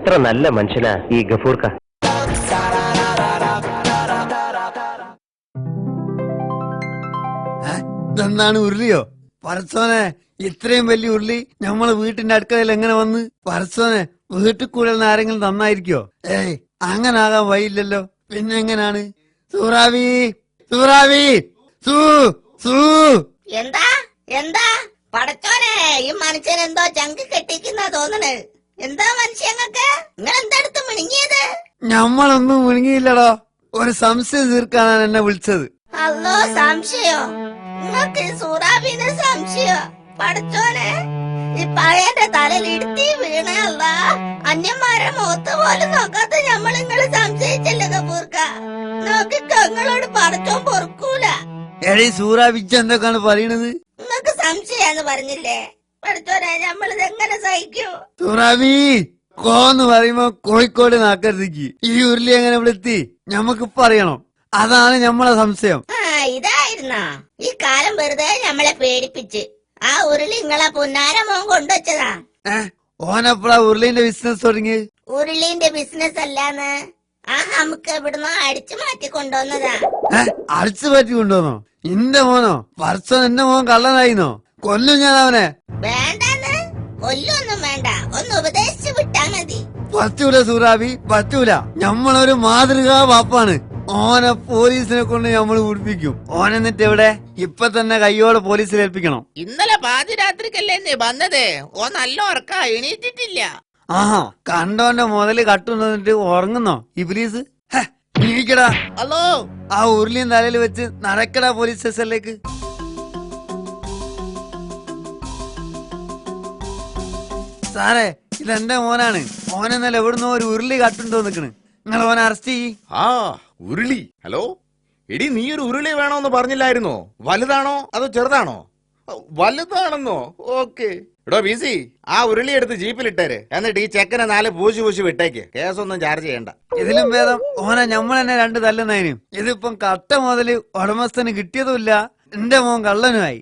എത്ര നല്ല മനുഷ്യനാ ഈ ഗഫൂർക്ക. ഇതെന്താണ് ഉരുളിയോ? പറച്ചോനെ, ഇത്രയും വലിയ ഉരുളി നമ്മളെ വീട്ടിന്റെ അടുക്കളയിൽ എങ്ങനെ വന്ന്? പറച്ചോനെ, വീട്ടിൽ കൂടെ ആരെങ്കിലും നന്നായിരിക്കോ? ഏയ്, അങ്ങനെ ആകാൻ വഴിയില്ലല്ലോ. പിന്നെ എങ്ങനാണ്? സൂറാവി, സൂറാവി, സൂ സൂ എന്താ എന്താ പടച്ചോനെ, ഈ മനുഷ്യൻ എന്തോ ചങ്ക് കെട്ടിക്കുന്ന തോന്നണ്. എന്താ മനുഷ്യങ്ങൾക്ക് നിങ്ങൾ എന്തെടുത്ത് മിണുങ്ങിയത്? ഞമ്മളൊന്നും മുഴുങ്ങിയില്ലടോ. ഒരു സംശയം തീർക്കാനാണ് എന്നെ വിളിച്ചത്. അല്ലോ, സംശയോ? നിങ്ങൾക്ക് സൂറാബിന് സംശയോ? പടച്ചോനെ, ഈ പഴയന്റെ തലയിൽ ഇടുത്തി വീണല്ല. അന്യന്മാരെ മുഖത്ത് പോലും നോക്കാത്ത ഞമ്മൾ നിങ്ങള് സംശയിച്ചല്ലേ ഗഫൂർക്ക? നോക്കിക്കോ, നിങ്ങളോട് പടച്ചോൻ പൊറുക്കൂല. എടീ സൂറാബിച്ച് എന്തൊക്കെയാണ് പറയണത്? നിങ്ങക്ക് സംശയാന്ന് പറഞ്ഞില്ലേ? പഠിച്ചോനെ, നമ്മളിത് എങ്ങനെ സഹിക്കൂ? സൂറാബി, കോന്ന് പറയുമ്പോ കോഴിക്കോട് നാക്കരുതിക്ക്. ഈ ഉരുളി എങ്ങനെ ഇവിടെ എത്തി ഞമ്മക്കിപ്പ അറിയണം. അതാണ് ഞമ്മളെ സംശയം. ഇതായിരുന്നോ ഈ കാലം വെറുതെ നമ്മളെ പേടിപ്പിച്ച്? ആ ഉരുളി നിങ്ങളെ പുന്നാര മോൻ കൊണ്ടുവച്ചതാ. ഓനപ്പഴാ ഉരുളിന്റെ ബിസിനസ് തുടങ്ങി? ഉരുളിന്റെ ബിസിനസ് അല്ലാന്ന്, ആ നമുക്ക് എവിടുന്നോ അടിച്ചു മാറ്റി കൊണ്ടുവന്നതാ. അടിച്ചു മാറ്റി കൊണ്ടുവന്നോ? ഇന്റെ മോനോ? വർഷം എന്റെ മോൻ കള്ളനായിന്നോ? കൊല്ലും ഞാൻ അവനെ. വേണ്ടാന്ന്, കൊല്ലൊന്നും വേണ്ട, ഒന്ന് ഉപദേശിച്ചു വിട്ടാ മതി. പറ്റൂല സൂറാബി, പറ്റൂല. ഞമ്മളൊരു മാതൃകാ വാപ്പാണ്. ഓനെ പോലീസിനെ കൊണ്ട് നമ്മൾ പിടിപ്പിക്കും. ഓനെന്നിട്ട് എവിടെ? ഇപ്പൊ തന്നെ കയ്യോടെ പോലീസിൽ ഏൽപ്പിക്കണം. ഇന്നലെ പാതിരാത്രിക്കല്ലേ വന്നത്? ഓ നല്ല ഉറക്ക, എണീറ്റിട്ടില്ല. ആഹാ, കണ്ടോന്റെ മുതല് കട്ടുന്നിട്ട് ഉറങ്ങുന്നോ ഇബ്ലീസ്? എണീക്കടാ. ഹലോ, ആ ഉരുളിയും തലയിൽ വെച്ച് നടക്കടാ പോലീസ് സ്റ്റേഷനിലേക്ക്. സാറേ, ഇതെന്റെ മോനാണ്. ഓനെന്നല്ല എവിടുന്നോ ഒരു ഉരുളി കട്ടുണ്ടോ നിക്കണ്. നിങ്ങൾ ഓനെ അറസ്റ്റ് ചെയ്യ്. ആ ഉരുളി. ഹലോ എടി, നീ ഒരു ഉരുളി വേണോന്ന് പറഞ്ഞില്ലായിരുന്നോ? വലുതാണോ അതോ ചെറുതാണോ? വലുതാണെന്നോ? ഓക്കെ. എടോ ബിസി, ആ ഉരുളി എടുത്ത് ജീപ്പിലിട്ടേര്. എന്നിട്ട് ഈ ചെക്കനെ 4 പൂശി വിട്ടേക്ക്. കേസൊന്നും ചാർജ് ചെയ്യണ്ട. ഇതിലും ഭേദം ഓനെ ഞമ്മളെന്നെ 2 തല്ലുന്നതിനും. ഇതിപ്പം കട്ട മുതല് ഉടമസ്ഥന് കിട്ടിയതുമില്ല, എന്റെ മോൻ കള്ളനുമായി.